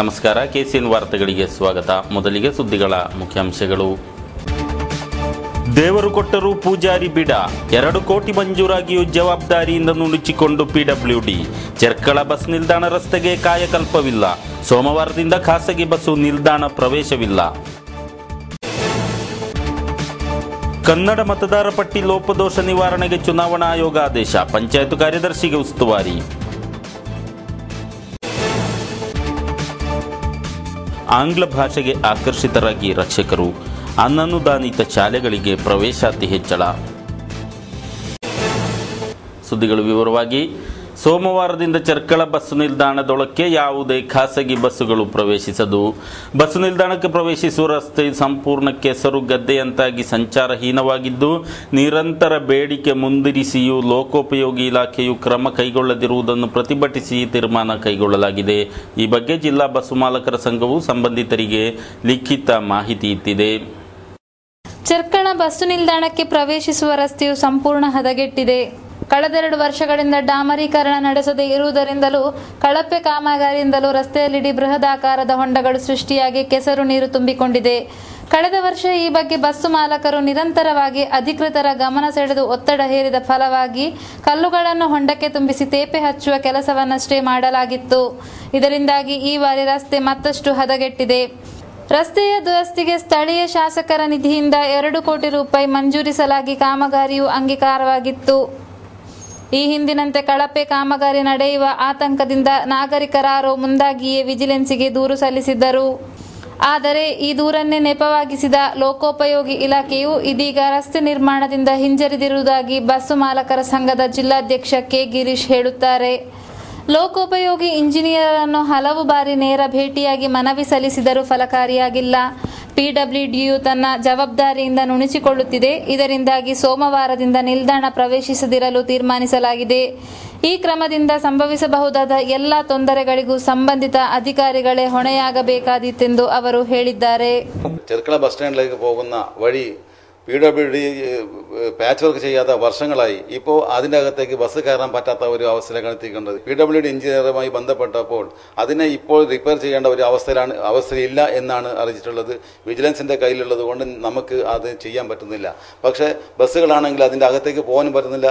ನಮಸ್ಕಾರ, ಕೆಸಿಎನ್ ವಾರ್ತೆಗಳಿಗೆ ಸ್ವಾಗತ. ಮೊದಲಿಗೆ ಸುದ್ದಿಗಳ ಮುಖ್ಯಾಂಶಗಳು. ದೇವರು ಕೊಟ್ಟರೂ ಪೂಜಾರಿ ಬಿಡ, 2 ಕೋಟಿ ಮಂಜೂರಾಗಿಯೂ ಜವಾಬ್ದಾರಿಯಿಂದ ನುಣುಚಿಕೊಂಡು ಪಿಡಬ್ಲ್ಯೂಡಿ. ಚೆರ್ಕಳ ಬಸ್ ನಿಲ್ದಾಣ ರಸ್ತೆಗೆ ಕಾಯಕಲ್ಪವಿಲ್ಲ. ಸೋಮವಾರದಿಂದ ಖಾಸಗಿ ಬಸ್ಸು ನಿಲ್ದಾಣ ಪ್ರವೇಶವಿಲ್ಲ. ಕನ್ನಡ ಮತದಾರ ಪಟ್ಟಿ ಲೋಪದೋಷ ನಿವಾರಣೆಗೆ ಚುನಾವಣಾ ಆಯೋಗ ಆದೇಶ. ಪಂಚಾಯತ್ ಕಾರ್ಯದರ್ಶಿಗೆ ಉಸ್ತುವಾರಿ. ಆಂಗ್ಲ ಭಾಷೆಗೆ ಆಕರ್ಷಿತರಾಗಿ ರಕ್ಷಕರು. ಅನನುದಾನಿತ ಶಾಲೆಗಳಿಗೆ ಪ್ರವೇಶಾತಿ ಹೆಚ್ಚಳ. ಸುದ್ದಿಗಳು ವಿವರವಾಗಿ. ಸೋಮವಾರದಿಂದ ಚೆರ್ಕಳ ಬಸ್ಸು ನಿಲ್ದಾಣದೊಳಕ್ಕೆ ಯಾವುದೇ ಖಾಸಗಿ ಬಸ್ಸುಗಳು ಪ್ರವೇಶಿಸದು. ಬಸ್ಸು ನಿಲ್ದಾಣಕ್ಕೆ ಪ್ರವೇಶಿಸುವ ರಸ್ತೆ ಸಂಪೂರ್ಣ ಕೆಸರು ಗದ್ದೆಯಂತಾಗಿ ಸಂಚಾರಹೀನವಾಗಿದ್ದು, ನಿರಂತರ ಬೇಡಿಕೆ ಮುಂದಿರಿಸಿಯೂ ಲೋಕೋಪಯೋಗಿ ಇಲಾಖೆಯು ಕ್ರಮ ಕೈಗೊಳ್ಳದಿರುವುದನ್ನು ಪ್ರತಿಭಟಿಸಿ ತೀರ್ಮಾನ ಕೈಗೊಳ್ಳಲಾಗಿದೆ. ಈ ಬಗ್ಗೆ ಜಿಲ್ಲಾ ಬಸ್ಸು ಮಾಲಕರ ಸಂಘವು ಸಂಬಂಧಿತರಿಗೆ ಲಿಖಿತ ಮಾಹಿತಿ ಇತ್ತಿದೆ. ಚೆರ್ಕಳ ಬಸ್ಸು ನಿಲ್ದಾಣಕ್ಕೆ ಪ್ರವೇಶಿಸುವ ರಸ್ತೆಯು ಸಂಪೂರ್ಣ ಹದಗೆಟ್ಟಿದೆ. ಕಳೆದ 2 ವರ್ಷಗಳಿಂದ ಡಾಮರೀಕರಣ ನಡೆಸದೇ ಇರುವುದರಿಂದಲೂ ಕಳಪೆ ಕಾಮಗಾರಿಯಿಂದಲೂ ರಸ್ತೆಯಲ್ಲಿಡೀ ಬೃಹದಾಕಾರದ ಹೊಂಡಗಳು ಸೃಷ್ಟಿಯಾಗಿ ಕೆಸರು ನೀರು ತುಂಬಿಕೊಂಡಿದೆ. ಕಳೆದ ವರ್ಷ ಈ ಬಗ್ಗೆ ಬಸ್ಸು ಮಾಲಕರು ನಿರಂತರವಾಗಿ ಅಧಿಕೃತರ ಗಮನ ಸೆಳೆದು ಒತ್ತಡ ಹೇರಿದ ಫಲವಾಗಿ ಕಲ್ಲುಗಳನ್ನು ಹೊಂಡಕ್ಕೆ ತುಂಬಿಸಿ ತೇಪೆ ಹಚ್ಚುವ ಕೆಲಸವನ್ನಷ್ಟೇ ಮಾಡಲಾಗಿತ್ತು. ಇದರಿಂದಾಗಿ ಈ ಬಾರಿ ರಸ್ತೆ ಮತ್ತಷ್ಟು ಹದಗೆಟ್ಟಿದೆ. ರಸ್ತೆಯ ದುರಸ್ತಿಗೆ ಸ್ಥಳೀಯ ಶಾಸಕರ ನಿಧಿಯಿಂದ 2 ಕೋಟಿ ರೂಪಾಯಿ ಮಂಜೂರಿಸಲಾಗಿ ಕಾಮಗಾರಿಯು ಅಂಗೀಕಾರವಾಗಿತ್ತು. ಈ ಹಿಂದಿನಂತೆ ಕಳಪೆ ಕಾಮಗಾರಿ ನಡೆಯುವ ಆತಂಕದಿಂದ ನಾಗರಿಕರಾರೋ ಮುಂದಾಗಿಯೇ ವಿಜಿಲೆನ್ಸ್ಗೆ ದೂರು ಸಲ್ಲಿಸಿದ್ದರು. ಆದರೆ ಈ ದೂರನ್ನೇ ನೆಪವಾಗಿಸಿದ ಲೋಕೋಪಯೋಗಿ ಇಲಾಖೆಯು ಇದೀಗ ರಸ್ತೆ ನಿರ್ಮಾಣದಿಂದ ಹಿಂಜರಿದಿರುವುದಾಗಿ ಬಸ್ಸು ಮಾಲಕರ ಸಂಘದ ಜಿಲ್ಲಾಧ್ಯಕ್ಷ ಕೆ ಗಿರೀಶ್ ಹೇಳುತ್ತಾರೆ. ಲೋಕೋಪಯೋಗಿ ಇಂಜಿನಿಯರ್ ಅನ್ನು ಹಲವು ಬಾರಿ ನೇರ ಭೇಟಿಯಾಗಿ ಮನವಿ ಸಲ್ಲಿಸಿದರೂ ಫಲಕಾರಿಯಾಗಿಲ್ಲ. ಪಿಡಬ್ಲ್ಯೂಡಿಯು ತನ್ನ ಜವಾಬ್ದಾರಿಯಿಂದ ನುಣುಚಿಕೊಳ್ಳುತ್ತಿದೆ. ಇದರಿಂದಾಗಿ ಸೋಮವಾರದಿಂದ ನಿಲ್ದಾಣ ಪ್ರವೇಶಿಸದಿರಲು ತೀರ್ಮಾನಿಸಲಾಗಿದೆ. ಈ ಕ್ರಮದಿಂದ ಸಂಭವಿಸಬಹುದಾದ ಎಲ್ಲ ತೊಂದರೆಗಳಿಗೂ ಸಂಬಂಧಿತ ಅಧಿಕಾರಿಗಳೇ ಹೊಣೆಯಾಗಬೇಕಾದೀತೆಂದು ಅವರು ಹೇಳಿದ್ದಾರೆ. ചെർക്കള ബസ് സ്റ്റാൻഡിലേക്ക് പോകുന്ന വഴി PWD പാച്ച് വർക്ക് ചെയ്യാത്ത വർഷങ്ങളായി. ഇപ്പോൾ അതിൻ്റെ അകത്തേക്ക് ബസ് കയറാൻ പറ്റാത്ത ഒരു അവസ്ഥയിലാണ് എത്തിക്കേണ്ടത്. PWD എഞ്ചിനീയറുമായി ബന്ധപ്പെട്ടപ്പോൾ അതിനെ ഇപ്പോൾ റിപ്പയർ ചെയ്യേണ്ട ഒരു അവസ്ഥയില്ല എന്നാണ് അറിയിച്ചിട്ടുള്ളത്. വിജിലൻസിൻ്റെ കയ്യിലുള്ളത് കൊണ്ട് നമുക്ക് അത് ചെയ്യാൻ പറ്റുന്നില്ല. പക്ഷേ ബസ്സുകളാണെങ്കിൽ അതിൻ്റെ അകത്തേക്ക് പോകാനും പറ്റുന്നില്ല.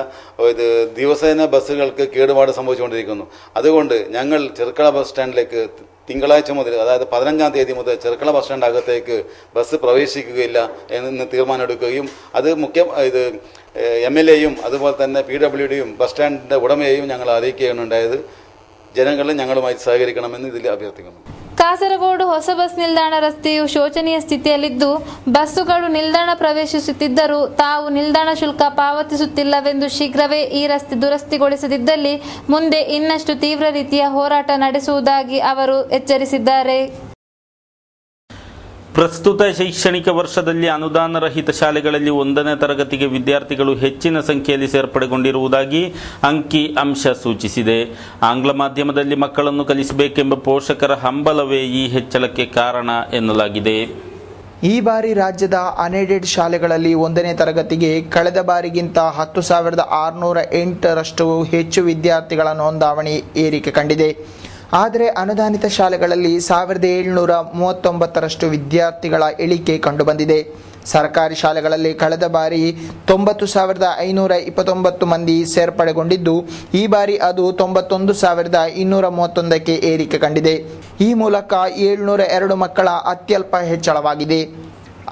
ഇത് ദിവസേന ബസ്സുകൾക്ക് കേടുപാട് സംഭവിച്ചുകൊണ്ടിരിക്കുന്നു. അതുകൊണ്ട് ഞങ്ങൾ ചെർക്കള ബസ് സ്റ്റാൻഡിലേക്ക് തിങ്കളാഴ്ച മുതൽ, അതായത് 15-ാം തീയതി മുതൽ ചെർക്കള ബസ് സ്റ്റാൻഡ് അകത്തേക്ക് ബസ് പ്രവേശിക്കുകയില്ല എന്ന് തീരുമാനമെടുക്കുകയും അത് MLAയും അതുപോലെ തന്നെ PWDയും ബസ് സ്റ്റാൻഡിൻ്റെ ഉടമയെയും ഞങ്ങൾ അറിയിക്കുകയാണ് ഉണ്ടായത്. ജനങ്ങൾ ഞങ്ങളുമായി സഹകരിക്കണമെന്ന് ഇതിൽ അഭ്യർത്ഥിക്കുന്നു. ಕಾಸರಗೋಡು ಹೊಸ ಬಸ್ ನಿಲ್ದಾಣ ರಸ್ತೆಯು ಶೋಚನೀಯ ಸ್ಥಿತಿಯಲ್ಲಿದ್ದು, ಬಸ್ಸುಗಳು ನಿಲ್ದಾಣ ಪ್ರವೇಶಿಸುತ್ತಿದ್ದರೂ ತಾವು ನಿಲ್ದಾಣ ಶುಲ್ಕ ಪಾವತಿಸುತ್ತಿಲ್ಲವೆಂದು ಶೀಘ್ರವೇ ಈ ರಸ್ತೆ ದುರಸ್ತಿಗೊಳಿಸದಿದ್ದಲ್ಲಿ ಮುಂದೆ ಇನ್ನಷ್ಟು ತೀವ್ರ ರೀತಿಯ ಹೋರಾಟ ನಡೆಸುವುದಾಗಿ ಅವರು ಎಚ್ಚರಿಸಿದ್ದಾರೆ. ಪ್ರಸ್ತುತ ಶೈಕ್ಷಣಿಕ ವರ್ಷದಲ್ಲಿ ಅನುದಾನ ರಹಿತ ಶಾಲೆಗಳಲ್ಲಿ 1ನೇ ತರಗತಿಗೆ ವಿದ್ಯಾರ್ಥಿಗಳು ಹೆಚ್ಚಿನ ಸಂಖ್ಯೆಯಲ್ಲಿ ಸೇರ್ಪಡೆಗೊಂಡಿರುವುದಾಗಿ ಅಂಕಿ ಅಂಶ ಸೂಚಿಸಿದೆ. ಆಂಗ್ಲ ಮಾಧ್ಯಮದಲ್ಲಿ ಮಕ್ಕಳನ್ನು ಕಲಿಸಬೇಕೆಂಬ ಪೋಷಕರ ಹಂಬಲವೇ ಈ ಹೆಚ್ಚಳಕ್ಕೆ ಕಾರಣ ಎನ್ನಲಾಗಿದೆ. ಈ ಬಾರಿ ರಾಜ್ಯದ ಅನ್ಎಡೆಡ್ ಶಾಲೆಗಳಲ್ಲಿ 1ನೇ ತರಗತಿಗೆ ಕಳೆದ ಬಾರಿಗಿಂತ 10,608ರಷ್ಟು ಹೆಚ್ಚು ವಿದ್ಯಾರ್ಥಿಗಳ ನೋಂದಾವಣಿ ಏರಿಕೆ ಕಂಡಿದೆ. ಆದರೆ ಅನುದಾನಿತ ಶಾಲೆಗಳಲ್ಲಿ 1,739ರಷ್ಟು ವಿದ್ಯಾರ್ಥಿಗಳ ಇಳಿಕೆ ಕಂಡುಬಂದಿದೆ. ಸರ್ಕಾರಿ ಶಾಲೆಗಳಲ್ಲಿ ಕಳೆದ ಬಾರಿ 90,529 ಮಂದಿ ಸೇರ್ಪಡೆಗೊಂಡಿದ್ದು, ಈ ಬಾರಿ ಅದು 91,231ಕ್ಕೆ ಏರಿಕೆ ಕಂಡಿದೆ. ಈ ಮೂಲಕ 702 ಮಕ್ಕಳ ಅತ್ಯಲ್ಪ ಹೆಚ್ಚಳವಾಗಿದೆ.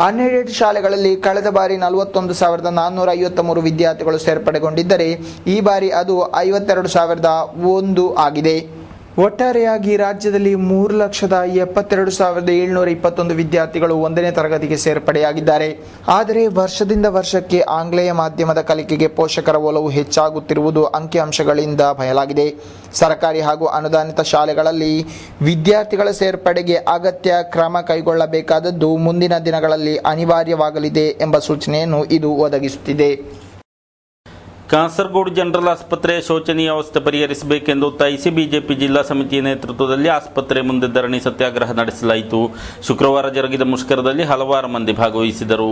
ಅನ್ಎಡೆಡ್ ಶಾಲೆಗಳಲ್ಲಿ ಕಳೆದ ಬಾರಿ 41,453 ವಿದ್ಯಾರ್ಥಿಗಳು ಸೇರ್ಪಡೆಗೊಂಡಿದ್ದರೆ ಈ ಬಾರಿ ಅದು 52,001 ಆಗಿದೆ. ಒಟ್ಟಾರೆಯಾಗಿ ರಾಜ್ಯದಲ್ಲಿ 3,72,721 ವಿದ್ಯಾರ್ಥಿಗಳು 1ನೇ ತರಗತಿಗೆ ಸೇರ್ಪಡೆಯಾಗಿದ್ದಾರೆ. ಆದರೆ ವರ್ಷದಿಂದ ವರ್ಷಕ್ಕೆ ಆಂಗ್ಲೇಯ ಮಾಧ್ಯಮದ ಕಲಿಕೆಗೆ ಪೋಷಕರ ಒಲವು ಹೆಚ್ಚಾಗುತ್ತಿರುವುದು ಅಂಕಿಅಂಶಗಳಿಂದ ಬಯಲಾಗಿದೆ. ಸರ್ಕಾರಿ ಹಾಗೂ ಅನುದಾನಿತ ಶಾಲೆಗಳಲ್ಲಿ ವಿದ್ಯಾರ್ಥಿಗಳ ಸೇರ್ಪಡೆಗೆ ಅಗತ್ಯ ಕ್ರಮ ಕೈಗೊಳ್ಳಬೇಕಾದದ್ದು ಮುಂದಿನ ದಿನಗಳಲ್ಲಿ ಅನಿವಾರ್ಯವಾಗಲಿದೆ ಎಂಬ ಸೂಚನೆಯನ್ನು ಇದು ಒದಗಿಸುತ್ತಿದೆ. ಕಾಸರಗೋಡು ಜನರಲ್ ಆಸ್ಪತ್ರೆಯ ಶೋಚನೀಯ ಅವಸ್ಥೆ ಪರಿಹರಿಸಬೇಕೆಂದು ಒತ್ತಾಯಿಸಿ ಬಿಜೆಪಿ ಜಿಲ್ಲಾ ಸಮಿತಿಯ ನೇತೃತ್ವದಲ್ಲಿ ಆಸ್ಪತ್ರೆ ಮುಂದೆ ಧರಣಿ ಸತ್ಯಾಗ್ರಹ ನಡೆಸಲಾಯಿತು. ಶುಕ್ರವಾರ ಜರುಗಿದ ಮುಷ್ಕರದಲ್ಲಿ ಹಲವಾರು ಮಂದಿ ಭಾಗವಹಿಸಿದರು.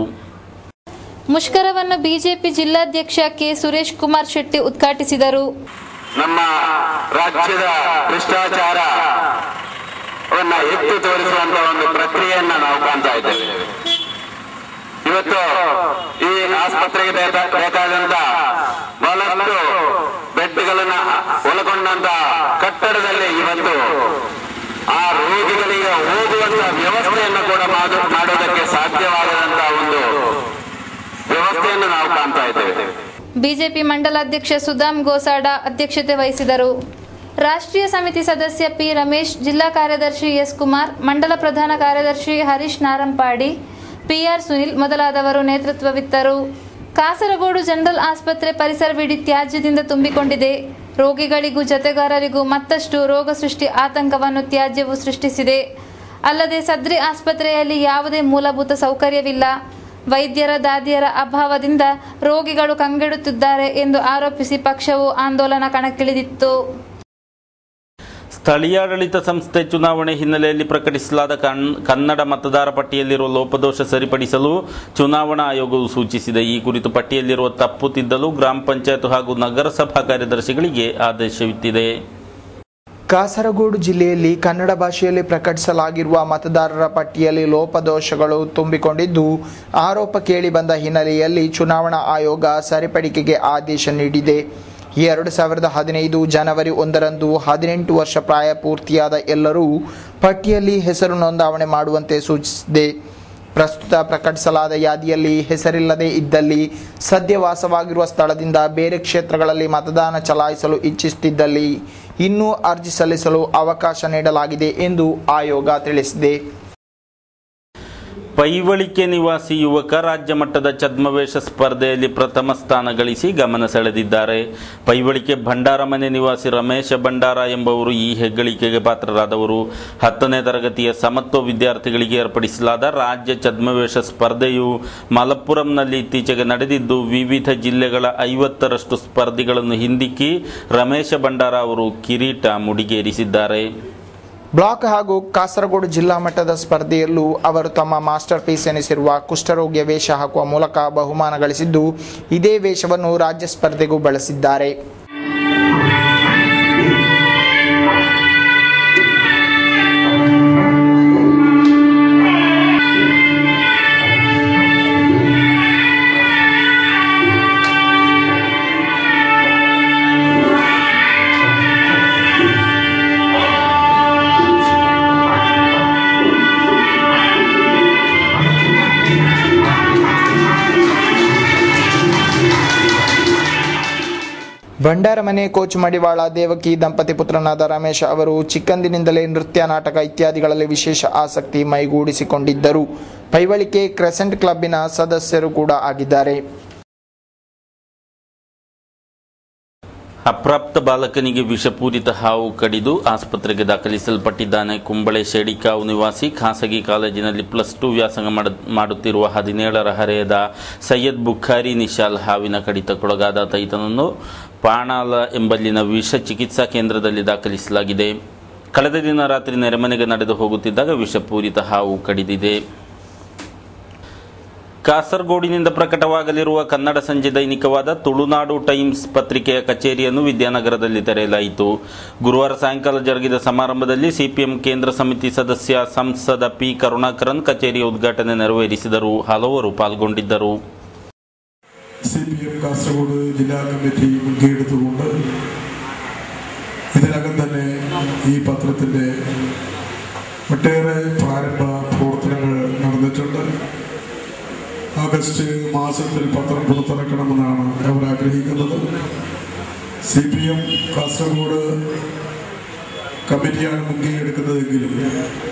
ಮುಷ್ಕರವನ್ನು ಬಿಜೆಪಿ ಜಿಲ್ಲಾಧ್ಯಕ್ಷ ಕೆ ಸುರೇಶ್ ಕುಮಾರ್ ಶೆಟ್ಟಿ ಉದ್ಘಾಟಿಸಿದರು. ನಮ್ಮ ರಾಜ್ಯದ ಭ್ರಷ್ಟಾಚಾರ ಎತ್ತಿ ತೋರಿಸುವಂತಹ ಒಂದು ಪ್ರಕ್ರಿಯೆಯನ್ನ ನಾವು ಕಾಣ್ತಾ ಇದ್ದೇವೆ. ಇವತ್ತು ಈ ಆಸ್ಪತ್ರೆಗೆ ಬೇಕಾದಂತ ಬಹಳಷ್ಟು ಬೆಡ್ಗಳನ್ನ ಒಳಗೊಂಡಂತ ಕಟ್ಟಡದಲ್ಲಿ ಇವತ್ತು ಆ ರೋಗಿಗಳಿಗೆ ಹೋಗುವಂತ ವ್ಯವಸ್ಥೆಯನ್ನು ಕೂಡ ಮಾಡುವುದಕ್ಕೆ ಸಾಧ್ಯವಾಗದಂತಹ ಒಂದು ವ್ಯವಸ್ಥೆಯನ್ನು ನಾವು ಕಾಣ್ತಾ ಇದ್ದೇವೆ. ಬಿಜೆಪಿ ಮಂಡಲಾಧ್ಯಕ್ಷ ಸುಧಾಮ್ ಗೋಸಾಡ ಅಧ್ಯಕ್ಷತೆ ವಹಿಸಿದರು. ರಾಷ್ಟ್ರೀಯ ಸಮಿತಿ ಸದಸ್ಯ ಪಿ ರಮೇಶ್, ಜಿಲ್ಲಾ ಕಾರ್ಯದರ್ಶಿ ಎಸ್ ಕುಮಾರ್, ಮಂಡಲ ಪ್ರಧಾನ ಕಾರ್ಯದರ್ಶಿ ಹರೀಶ್ ನಾರಂಪಾಡಿ, ಪಿಆರ್ ಸುನಿಲ್ ಮೊದಲಾದವರು ನೇತೃತ್ವವಿತ್ತರು. ಕಾಸರಗೋಡು ಜನರಲ್ ಆಸ್ಪತ್ರೆ ಪರಿಸರವಿಡೀ ತ್ಯಾಜ್ಯದಿಂದ ತುಂಬಿಕೊಂಡಿದೆ. ರೋಗಿಗಳಿಗೂ ಜತೆಗಾರರಿಗೂ ಮತ್ತಷ್ಟು ರೋಗ ಸೃಷ್ಟಿ ಆತಂಕವನ್ನು ತ್ಯಾಜ್ಯವು ಸೃಷ್ಟಿಸಿದೆ. ಅಲ್ಲದೆ ಸದ್ರಿ ಆಸ್ಪತ್ರೆಯಲ್ಲಿ ಯಾವುದೇ ಮೂಲಭೂತ ಸೌಕರ್ಯವಿಲ್ಲ. ವೈದ್ಯರ ದಾದಿಯರ ಅಭಾವದಿಂದ ರೋಗಿಗಳು ಕಂಗೆಡುತ್ತಿದ್ದಾರೆ ಎಂದು ಆರೋಪಿಸಿ ಪಕ್ಷವು ಆಂದೋಲನ ಕಣಕ್ಕಿಳಿದಿತ್ತು. ಸ್ಥಳೀಯಾಡಳಿತ ಸಂಸ್ಥೆ ಚುನಾವಣೆ ಹಿನ್ನೆಲೆಯಲ್ಲಿ ಪ್ರಕಟಿಸಲಾದ ಕನ್ನಡ ಮತದಾರ ಪಟ್ಟಿಯಲ್ಲಿರುವ ಲೋಪದೋಷ ಸರಿಪಡಿಸಲು ಚುನಾವಣಾ ಆಯೋಗವು ಸೂಚಿಸಿದೆ. ಈ ಕುರಿತು ಪಟ್ಟಿಯಲ್ಲಿರುವ ತಪ್ಪು ತಿದ್ದಲು ಗ್ರಾಮ ಪಂಚಾಯತ್ ಹಾಗೂ ನಗರಸಭಾ ಕಾರ್ಯದರ್ಶಿಗಳಿಗೆ ಆದೇಶವಿತ್ತಿದೆ. ಕಾಸರಗೋಡು ಜಿಲ್ಲೆಯಲ್ಲಿ ಕನ್ನಡ ಭಾಷೆಯಲ್ಲಿ ಪ್ರಕಟಿಸಲಾಗಿರುವ ಮತದಾರರ ಪಟ್ಟಿಯಲ್ಲಿ ಲೋಪದೋಷಗಳು ತುಂಬಿಕೊಂಡಿದ್ದು ಆರೋಪ ಕೇಳಿಬಂದ ಹಿನ್ನೆಲೆಯಲ್ಲಿ ಚುನಾವಣಾ ಆಯೋಗ ಸರಿಪಡಿಕೆಗೆ ಆದೇಶ ನೀಡಿದೆ. 2015 ಜನವರಿ 1ರಂದು 18 ವರ್ಷ ಪ್ರಾಯ ಪೂರ್ತಿಯಾದ ಎಲ್ಲರೂ ಪಟ್ಟಿಯಲ್ಲಿ ಹೆಸರು ನೋಂದಾವಣೆ ಮಾಡುವಂತೆ ಸೂಚಿಸಿದೆ. ಪ್ರಸ್ತುತ ಪ್ರಕಟಿಸಲಾದ ಯಾದಿಯಲ್ಲಿ ಹೆಸರಿಲ್ಲದೆ ಇದ್ದಲ್ಲಿ, ಸದ್ಯ ವಾಸವಾಗಿರುವ ಸ್ಥಳದಿಂದ ಬೇರೆ ಕ್ಷೇತ್ರಗಳಲ್ಲಿ ಮತದಾನ ಚಲಾಯಿಸಲು ಇಚ್ಛಿಸುತ್ತಿದ್ದಲ್ಲಿ ಇನ್ನೂ ಅರ್ಜಿ ಸಲ್ಲಿಸಲು ಅವಕಾಶ ನೀಡಲಾಗಿದೆ ಎಂದು ಆಯೋಗ ತಿಳಿಸಿದೆ. ಪೈವಳಿಕೆ ನಿವಾಸಿ ಯುವಕ ರಾಜ್ಯ ಮಟ್ಟದ ಛದ್ಮವೇಷ ಸ್ಪರ್ಧೆಯಲ್ಲಿ ಪ್ರಥಮ ಸ್ಥಾನ ಗಳಿಸಿ ಗಮನ ಸೆಳೆದಿದ್ದಾರೆ. ಪೈವಳಿಕೆ ಭಂಡಾರಮನೆ ನಿವಾಸಿ ರಮೇಶ ಭಂಡಾರ ಎಂಬುವರು ಈ ಹೆಗ್ಗಳಿಕೆಗೆ ಪಾತ್ರರಾದವರು. 10ನೇ ತರಗತಿಯ ಸಮತ್ವ ವಿದ್ಯಾರ್ಥಿಗಳಿಗೆ ಏರ್ಪಡಿಸಲಾದ ರಾಜ್ಯ ಛದ್ಮವೇಷ ಸ್ಪರ್ಧೆಯು ಮಲಪ್ಪುರಂನಲ್ಲಿ ಇತ್ತೀಚೆಗೆ ನಡೆದಿದ್ದು, ವಿವಿಧ ಜಿಲ್ಲೆಗಳ 50ರಷ್ಟು ಸ್ಪರ್ಧಿಗಳನ್ನು ಹಿಂದಿಕ್ಕಿ ರಮೇಶ ಭಂಡಾರ ಅವರು ಕಿರೀಟ ಮುಡಿಗೇರಿಸಿದ್ದಾರೆ. ಬ್ಲಾಕ್ ಹಾಗೂ ಕಾಸರಗೋಡು ಜಿಲ್ಲಾ ಮಟ್ಟದ ಸ್ಪರ್ಧೆಯಲ್ಲೂ ಅವರು ತಮ್ಮ ಮಾಸ್ಟರ್ ಪೀಸ್ ಎನಿಸಿರುವ ಕುಷ್ಠರೋಗಿಯ ವೇಷ ಹಾಕುವ ಮೂಲಕ ಬಹುಮಾನ ಗಳಿಸಿದ್ದು, ಇದೇ ವೇಷವನ್ನು ರಾಜ್ಯ ಸ್ಪರ್ಧೆಗೂ ಬಳಸಿದ್ದಾರೆ. ಭಂಡಾರಮನೆ ಕೋಚ್ ಮಡಿವಾಳ ದೇವಕಿ ದಂಪತಿ ಪುತ್ರನಾದ ರಮೇಶ್ ಅವರು ಚಿಕ್ಕಂದಿನಿಂದಲೇ ನೃತ್ಯ, ನಾಟಕ ಇತ್ಯಾದಿಗಳಲ್ಲಿ ವಿಶೇಷ ಆಸಕ್ತಿ ಮೈಗೂಡಿಸಿಕೊಂಡಿದ್ದರು. ಪೈವಳಿಕೆ ಕ್ರೆಸೆಂಟ್ ಕ್ಲಬ್ಬಿನ ಸದಸ್ಯರು ಕೂಡ ಆಗಿದ್ದಾರೆ. ಅಪ್ರಾಪ್ತ ಬಾಲಕನಿಗೆ ವಿಷಪೂರಿತ ಹಾವು ಕಡಿದು ಆಸ್ಪತ್ರೆಗೆ ದಾಖಲಿಸಲ್ಪಟ್ಟಿದ್ದಾನೆ. ಕುಂಬಳೆ ಶೇಡಿಕಾವು ನಿವಾಸಿ ಖಾಸಗಿ ಕಾಲೇಜಿನಲ್ಲಿ +2 ವ್ಯಾಸಂಗ ಮಾಡುತ್ತಿರುವ 17ರ ಹರೆಯದ ಸೈಯದ್ ಬುಖಾರಿ ನಿಶಾಲ್ ಹಾವಿನ ಕಡಿತಕ್ಕೊಳಗಾದ ಈತನನ್ನು ಪಾಣಾಲ ಎಂಬಲ್ಲಿನ ವಿಷ ಚಿಕಿತ್ಸಾ ಕೇಂದ್ರದಲ್ಲಿ ದಾಖಲಿಸಲಾಗಿದೆ. ಕಳೆದ ದಿನ ರಾತ್ರಿ ನೆರೆಮನೆಗೆ ನಡೆದು ಹೋಗುತ್ತಿದ್ದಾಗ ವಿಷಪೂರಿತ ಹಾವು ಕಡಿದಿದೆ. ಕಾಸರಗೋಡಿನಿಂದ ಪ್ರಕಟವಾಗಲಿರುವ ಕನ್ನಡ ಸಂಜೆ ದೈನಿಕವಾದ ತುಳುನಾಡು ಟೈಮ್ಸ್ ಪತ್ರಿಕೆಯ ಕಚೇರಿಯನ್ನು ವಿದ್ಯಾನಗರದಲ್ಲಿ ತೆರೆಯಲಾಯಿತು. ಗುರುವಾರ ಸಾಯಂಕಾಲ ಜರುಗಿದ ಸಮಾರಂಭದಲ್ಲಿ ಸಿಪಿಎಂ ಕೇಂದ್ರ ಸಮಿತಿ ಸದಸ್ಯ ಸಂಸದ ಪಿ ಕರುಣಾಕರನ್ ಕಚೇರಿಯ ಉದ್ಘಾಟನೆ ನೆರವೇರಿಸಿದರು. ಹಲವರು ಪಾಲ್ಗೊಂಡಿದ್ದರು. സിപിഎം കാസർഗോഡ് ജില്ലാ കമ്മിറ്റി മുൻകൈയെടുത്തുകൊണ്ട് ഇതിനകം തന്നെ ഈ പത്രത്തിൻ്റെ ഒട്ടേറെ പ്രാരംഭ പ്രവർത്തനങ്ങൾ നടന്നിട്ടുണ്ട്. ആഗസ്റ്റ് മാസത്തിൽ പത്രം പുറത്തിറക്കണമെന്നാണ് അവർ ആഗ്രഹിക്കുന്നത്. സിപിഎം കാസർഗോഡ് കമ്മിറ്റിയാണ് മുൻകൈയെടുക്കുന്നതെങ്കിലും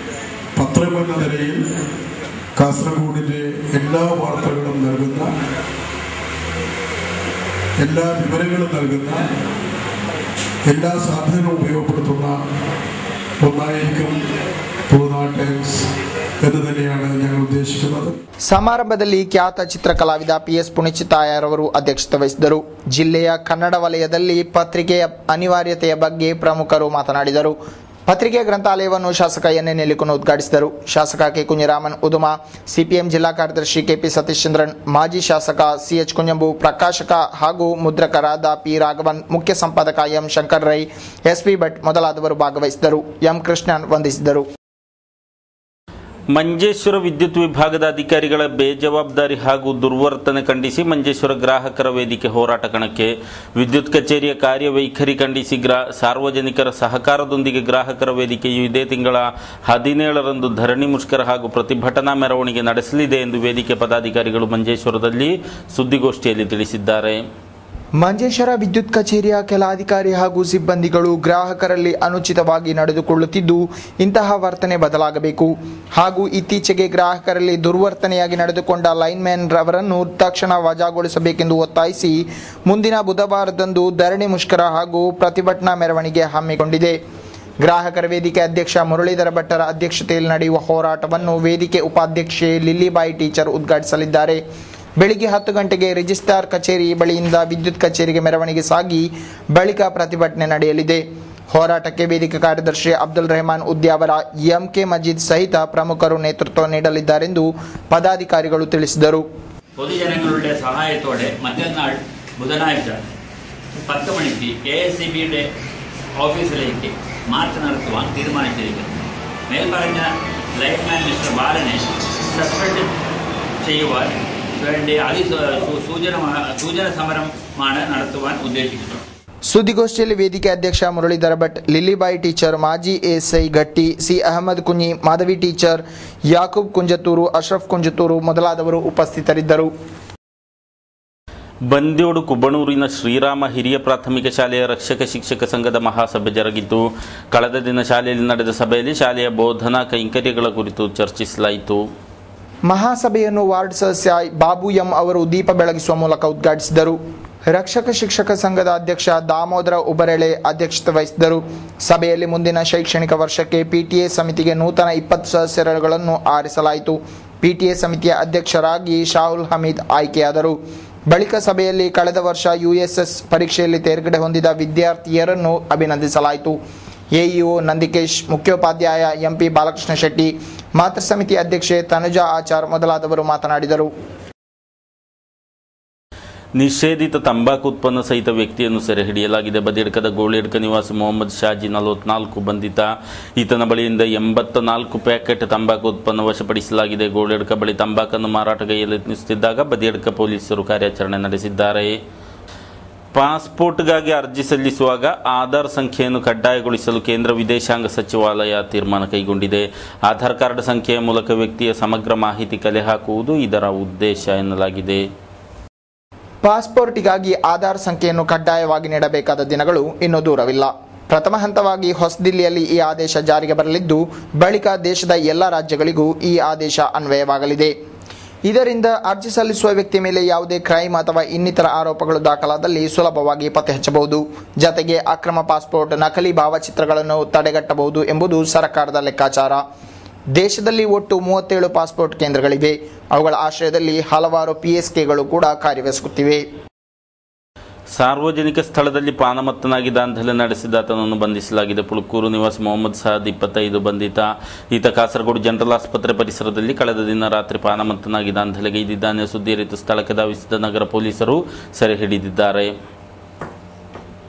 പത്രമെന്ന നിലയിൽ കാസർഗോഡിൻ്റെ എല്ലാ വാർത്തകളും നൽകുന്ന, എല്ലാ വിവരങ്ങളും നൽകുന്ന, എല്ലാ സാധനങ്ങളും ഉപയോഗപ്പെടുത്തുന്ന ഒന്നായിരിക്കും ತುಳುನಾಡು ಟೈಮ್ಸ್ ಎಂದು ತന്നെയാണ് ഞങ്ങൾ ಉದ್ದೇಶಿಸುವುದು. ಸಮಾರಂಭದಲ್ಲಿ ಖ್ಯಾತ ಚಿತ್ರಕಲಾವಿದ PS ಪುಣಿಚಿತಾಯರ್ ಅವರು ಅಧ್ಯಕ್ಷತೆ ವಹಿಸಿದರು. ಜಿಲ್ಲೆಯ ಕನ್ನಡ ವಲಯದಲ್ಲಿ ಪತ್ರಿಕೆಯ ಅನಿವಾರ್ಯತೆಯ ಬಗ್ಗೆ ಪ್ರಮುಖರು ಮಾತನಾಡಿದರು. ಪತ್ರಿಕೆಯ ಗ್ರಂಥಾಲಯವನ್ನು ಶಾಸಕ ಎನ್ ನೆಲಿಕುನ್ ಉದ್ಘಾಟಿಸಿದರು. ಶಾಸಕ ಕೆ ಕುഞ്ഞിರಾಮನ್ ಉದುಮ, ಸಿಪಿಎಂ ಜಿಲ್ಲಾ ಕಾರ್ಯದರ್ಶಿ KP ಸತೀಶ್ ಚಂದ್ರನ್, ಮಾಜಿ ಶಾಸಕ CH ಕುഞ്ഞಂಬು, ಪ್ರಕಾಶಕ ಹಾಗೂ ಮುದ್ರಕರಾದ P ರಾಘವನ್, ಮುಖ್ಯ ಸಂಪಾದಕ M ಶಂಕರ್ ರೈ, SP ಭಟ್ ಮೊದಲಾದವರು ಭಾಗವಹಿಸಿದರು. M ಕೃಷ್ಣನ್ ವಂದಿಸಿದರು. ಮಂಜೇಶ್ವರ ವಿದ್ಯುತ್ ವಿಭಾಗದ ಅಧಿಕಾರಿಗಳ ಬೇಜವಾಬ್ದಾರಿ ಹಾಗೂ ದುರ್ವರ್ತನೆ ಖಂಡಿಸಿ ಮಂಜೇಶ್ವರ ಗ್ರಾಹಕರ ವೇದಿಕೆ ಹೋರಾಟ ಕಣಕ್ಕೆ. ವಿದ್ಯುತ್ ಕಚೇರಿಯ ಕಾರ್ಯವೈಖರಿ ಖಂಡಿಸಿ ಸಾರ್ವಜನಿಕರ ಸಹಕಾರದೊಂದಿಗೆ ಗ್ರಾಹಕರ ವೇದಿಕೆಯು ಇದೇ ತಿಂಗಳ 17ರಂದು ಧರಣಿ ಮುಷ್ಕರ ಹಾಗೂ ಪ್ರತಿಭಟನಾ ಮೆರವಣಿಗೆ ನಡೆಸಲಿದೆ ಎಂದು ವೇದಿಕೆ ಪದಾಧಿಕಾರಿಗಳು ಮಂಜೇಶ್ವರದಲ್ಲಿ ಸುದ್ದಿಗೋಷ್ಠಿಯಲ್ಲಿ ತಿಳಿಸಿದ್ದಾರೆ. ಮಂಜೇಶ್ವರ ವಿದ್ಯುತ್ ಕಚೇರಿಯ ಕೆಲ ಅಧಿಕಾರಿ ಹಾಗೂ ಸಿಬ್ಬಂದಿಗಳು ಗ್ರಾಹಕರಲ್ಲಿ ಅನುಚಿತವಾಗಿ ನಡೆದುಕೊಳ್ಳುತ್ತಿದ್ದು, ಇಂತಹ ವರ್ತನೆ ಬದಲಾಗಬೇಕು ಹಾಗೂ ಇತ್ತೀಚೆಗೆ ಗ್ರಾಹಕರಲ್ಲಿ ದುರ್ವರ್ತನೆಯಾಗಿ ನಡೆದುಕೊಂಡ ಲೈನ್ಮ್ಯಾನ್ ರವರನ್ನು ತಕ್ಷಣ ವಜಾಗೊಳಿಸಬೇಕೆಂದು ಒತ್ತಾಯಿಸಿ ಮುಂದಿನ ಬುಧವಾರದಂದು ಧರಣಿ ಮುಷ್ಕರ ಹಾಗೂ ಪ್ರತಿಭಟನಾ ಮೆರವಣಿಗೆ ಹಮ್ಮಿಕೊಂಡಿದೆ. ಗ್ರಾಹಕರ ವೇದಿಕೆ ಅಧ್ಯಕ್ಷ ಮುರಳೀಧರ ಭಟ್ಟರ ಅಧ್ಯಕ್ಷತೆಯಲ್ಲಿ ನಡೆಯುವ ಹೋರಾಟವನ್ನು ವೇದಿಕೆ ಉಪಾಧ್ಯಕ್ಷೆ ಲಿಲ್ಲಿಬಾಯಿ ಟೀಚರ್ ಉದ್ಘಾಟಿಸಲಿದ್ದಾರೆ. ಬೆಳಿಗ್ಗೆ 10 ಗಂಟೆಗೆ ರಿಜಿಸ್ಟ್ರಾರ್ ಕಚೇರಿ ಬಳಿಯಿಂದ ವಿದ್ಯುತ್ ಕಚೇರಿಗೆ ಮೆರವಣಿಗೆ ಸಾಗಿ ಬಳಿಕ ಪ್ರತಿಭಟನೆ ನಡೆಯಲಿದೆ. ಹೋರಾಟಕ್ಕೆ ವೇದಿಕೆ ಕಾರ್ಯದರ್ಶಿ ಅಬ್ದುಲ್ ರೆಹಮಾನ್ ಉದ್ಯಾವರ, ಎಂಕೆ ಮಜೀದ್ ಸಹಿತ ಪ್ರಮುಖರು ನೇತೃತ್ವ ನೀಡಲಿದ್ದಾರೆಂದು പദാധികാരികൾ ತಿಳಿಸಿದರು. പൊതുജനങ്ങളുടെ സഹായത്തോടെ മറ്റന്നാൾ ബുധനാഴ്ച 10 മണിക്ക് KSEBയുടെ ഓഫീസിലേക്ക് മാർച്ച് നടത്തുവാൻ തീരുമാനിച്ചിരിക്കുന്നു. മേൽപ്പറഞ്ഞ ലൈൻമാൻ മിസ്റ്റർ ബാലനെ സസ്പെൻഡ് ചെയ്യുവാൻ വേണ്ടി സൂചന സമരമാണ് നടത്തുവാൻ ഉദ്ദേശിക്കുന്നത്. ಸುದ್ದಿಗೋಷ್ಠಿಯಲ್ಲಿ ವೇದಿಕೆ ಅಧ್ಯಕ್ಷ ಮುರಳೀಧರ ಭಟ್, ಲಿಲ್ಲಿಬಾಯಿ ಟೀಚರ್, ಮಾಜಿ ಎಸ್ಐ ಗಟ್ಟಿ, ಸಿ ಅಹಮದ್ ಕುഞ്ഞಿ, ಮಾಧವಿ ಟೀಚರ್, ಯಾಕೂಬ್ ಕುಂಜತೂರು, ಅಶ್ರಫ್ ಕುಂಜತೂರು ಮೊದಲಾದವರು ಉಪಸ್ಥಿತರಿದ್ದರು. ಬಂದ್ಯೋಡು ಕುಬ್ಬಣೂರಿನ ಶ್ರೀರಾಮ ಹಿರಿಯ ಪ್ರಾಥಮಿಕ ಶಾಲೆಯ ರಕ್ಷಕ ಶಿಕ್ಷಕ ಸಂಘದ ಮಹಾಸಭೆ ಜರುಗಿತು. ಕಳೆದ ದಿನ ಶಾಲೆಯಲ್ಲಿ ನಡೆದ ಸಭೆಯಲ್ಲಿ ಶಾಲೆಯ ಬೋಧನಾ ಕೈಂಕರ್ಯಗಳ ಕುರಿತು ಚರ್ಚಿಸಲಾಯಿತು. ಮಹಾಸಭೆಯನ್ನು ವಾರ್ಡ್ ಸದಸ್ಯ ಬಾಬು ಎಂ ಅವರು ದೀಪ ಬೆಳಗಿಸುವ ಮೂಲಕ ಉದ್ಘಾಟಿಸಿದರು. ರಕ್ಷಕ ಶಿಕ್ಷಕ ಸಂಘದ ಅಧ್ಯಕ್ಷ ದಾಮೋದರ ಉಬರೆಳೆ ಅಧ್ಯಕ್ಷತೆ ವಹಿಸಿದರು. ಸಭೆಯಲ್ಲಿ ಮುಂದಿನ ಶೈಕ್ಷಣಿಕ ವರ್ಷಕ್ಕೆ ಪಿಟಿಎ ಸಮಿತಿಗೆ ನೂತನ 20 ಸದಸ್ಯರುಗಳನ್ನು ಆರಿಸಲಾಯಿತು. ಪಿಟಿಎ ಸಮಿತಿಯ ಅಧ್ಯಕ್ಷರಾಗಿ ಶಾಹುಲ್ ಹಮೀದ್ ಆಯ್ಕೆಯಾದರು. ಬಳಿಕ ಸಭೆಯಲ್ಲಿ ಕಳೆದ ವರ್ಷ USS ಪರೀಕ್ಷೆಯಲ್ಲಿ ತೇರ್ಗಡೆ ಹೊಂದಿದ ವಿದ್ಯಾರ್ಥಿಯರನ್ನು ಅಭಿನಂದಿಸಲಾಯಿತು. ಎಇಒ ನಂದಿಕೇಶ್, ಮುಖ್ಯೋಪಾಧ್ಯಾಯ ಎಂಪಿ ಬಾಲಕೃಷ್ಣ ಶೆಟ್ಟಿ, ಮಾತೃ ಸಮಿತಿ ಅಧ್ಯಕ್ಷೆ ತನುಜಾ ಆಚಾರ್ ಮೊದಲಾದವರು ಮಾತನಾಡಿದರು. ನಿಷೇಧಿತ ತಂಬಾಕು ಉತ್ಪನ್ನ ಸಹಿತ ವ್ಯಕ್ತಿಯನ್ನು ಸೆರೆ ಹಿಡಿಯಲಾಗಿದೆ. ಬದಿಯಡ್ಕದ ಗೋಳಿಯಡ್ಕ ನಿವಾಸಿ ಮೊಹಮ್ಮದ್ ಶಾಜಿ 44 ಬಂಧಿತ. ಈತನ ಬಳಿಯಿಂದ 84 ಪ್ಯಾಕೆಟ್ ತಂಬಾಕು ಉತ್ಪನ್ನ ವಶಪಡಿಸಲಾಗಿದೆ. ಗೋಳಿಯಡ್ಕ ಬಳಿ ತಂಬಾಕನ್ನು ಮಾರಾಟಗೈಯಲ್ಲಿ ಯತ್ನಿಸುತ್ತಿದ್ದಾಗ ಬದಿಯಡ್ಕ ಪೊಲೀಸರು ಕಾರ್ಯಾಚರಣೆ ನಡೆಸಿದ್ದಾರೆ. ಪಾಸ್ಪೋರ್ಟ್ಗಾಗಿ ಅರ್ಜಿ ಸಲ್ಲಿಸುವಾಗ ಆಧಾರ್ ಸಂಖ್ಯೆಯನ್ನು ಕಡ್ಡಾಯಗೊಳಿಸಲು ಕೇಂದ್ರ ವಿದೇಶಾಂಗ ಸಚಿವಾಲಯ ತೀರ್ಮಾನ ಕೈಗೊಂಡಿದೆ. ಆಧಾರ್ ಕಾರ್ಡ್ ಸಂಖ್ಯೆಯ ಮೂಲಕ ವ್ಯಕ್ತಿಯ ಸಮಗ್ರ ಮಾಹಿತಿ ಕಲೆ ಹಾಕುವುದು ಇದರ ಉದ್ದೇಶ ಎನ್ನಲಾಗಿದೆ. ಪಾಸ್ಪೋರ್ಟಿಗಾಗಿ ಆಧಾರ್ ಸಂಖ್ಯೆಯನ್ನು ಕಡ್ಡಾಯವಾಗಿ ನೀಡಬೇಕಾದ ದಿನಗಳು ಇನ್ನೂ ದೂರವಿಲ್ಲ. ಪ್ರಥಮ ಹಂತವಾಗಿ ಹೊಸದಿಲ್ಲಿಯಲ್ಲಿ ಈ ಆದೇಶ ಜಾರಿಗೆ ಬರಲಿದ್ದು, ಬಳಿಕ ದೇಶದ ಎಲ್ಲ ರಾಜ್ಯಗಳಿಗೂ ಈ ಆದೇಶ ಅನ್ವಯವಾಗಲಿದೆ. ಇದರಿಂದ ಅರ್ಜಿ ಸಲ್ಲಿಸುವ ವ್ಯಕ್ತಿ ಮೇಲೆ ಯಾವುದೇ ಕ್ರೈಮ್ ಅಥವಾ ಇನ್ನಿತರ ಆರೋಪಗಳು ದಾಖಲಾದಲ್ಲಿ ಸುಲಭವಾಗಿ ಪತ್ತೆ ಹಚ್ಚಬಹುದು. ಜತೆಗೆ ಅಕ್ರಮ ಪಾಸ್ಪೋರ್ಟ್, ನಕಲಿ ಭಾವಚಿತ್ರಗಳನ್ನು ತಡೆಗಟ್ಟಬಹುದು ಎಂಬುದು ಸರ್ಕಾರದ ಲೆಕ್ಕಾಚಾರ. ದೇಶದಲ್ಲಿ ಒಟ್ಟು 37 ಪಾಸ್ಪೋರ್ಟ್ ಕೇಂದ್ರಗಳಿವೆ. ಅವುಗಳ ಆಶ್ರಯದಲ್ಲಿ ಹಲವಾರು PSKಗಳು ಕೂಡ ಕಾರ್ಯನಿರ್ವಹಿಸುತ್ತಿವೆ. ಸಾರ್ವಜನಿಕ ಸ್ಥಳದಲ್ಲಿ ಪಾನಮತ್ತನಾಗಿ ದಾಂಧಲೆ ನಡೆಸಿದ ಆತನನ್ನು ಬಂಧಿಸಲಾಗಿದೆ. ಪುಳುಕೂರು ನಿವಾಸಿ ಮೊಹಮ್ಮದ್ ಸಾದ್ 25 ಬಂಧಿತ. ಈತ ಕಾಸರಗೋಡು ಜನರಲ್ ಆಸ್ಪತ್ರೆ ಪರಿಸರದಲ್ಲಿ ಕಳೆದ ದಿನ ರಾತ್ರಿ ಪಾನಮತ್ತನಾಗಿ ದಾಂಧಲೆಗೈದಿದ್ದಾನೆ. ಸುದ್ದಿ ಅರಿತು ಸ್ಥಳಕ್ಕೆ ಧಾವಿಸಿದ ನಗರ ಪೊಲೀಸರು ಸೆರೆ ಹಿಡಿದಿದ್ದಾರೆ.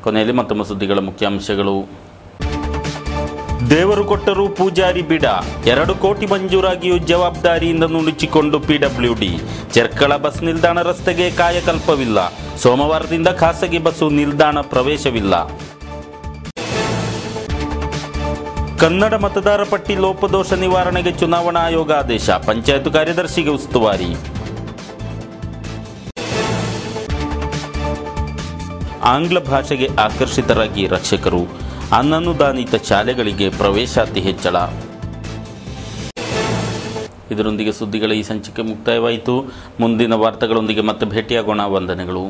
ಕೊನೆಯಲ್ಲಿ ಮತ್ತೊಮ್ಮೆ ಸುದ್ದಿಗಳ ಮುಖ್ಯಾಂಶಗಳು. ದೇವರು ಕೊಟ್ಟರೂ ಪೂಜಾರಿ ಬಿಡ, 2 ಕೋಟಿ ಮಂಜೂರಾಗಿಯೂ ಜವಾಬ್ದಾರಿಯಿಂದ ನುಣುಚಿಕೊಂಡು PWD. ಚೆರ್ಕಳ ಬಸ್ ನಿಲ್ದಾಣ ರಸ್ತೆಗೆ ಕಾಯಕಲ್ಪವಿಲ್ಲ. ಸೋಮವಾರದಿಂದ ಖಾಸಗಿ ಬಸ್ಸು ನಿಲ್ದಾಣ ಪ್ರವೇಶವಿಲ್ಲ. ಕನ್ನಡ ಮತದಾರ ಪಟ್ಟಿ ಲೋಪದೋಷ ನಿವಾರಣೆಗೆ ಚುನಾವಣಾ ಆಯೋಗ ಆದೇಶ. ಪಂಚಾಯತ್ ಕಾರ್ಯದರ್ಶಿಗೆ ಉಸ್ತುವಾರಿ. ಆಂಗ್ಲ ಭಾಷೆಗೆ ಆಕರ್ಷಿತರಾಗಿ ರಕ್ಷಕರು. ಅನನುದಾನಿತ ಶಾಲೆಗಳಿಗೆ ಪ್ರವೇಶಾತಿ ಹೆಚ್ಚಳ. ಇದರೊಂದಿಗೆ ಸುದ್ದಿಗಳ ಈ ಸಂಚಿಕೆ ಮುಕ್ತಾಯವಾಯಿತು. ಮುಂದಿನ ವಾರ್ತೆಗಳೊಂದಿಗೆ ಮತ್ತೆ ಭೇಟಿಯಾಗೋಣ. ವಂದನೆಗಳು.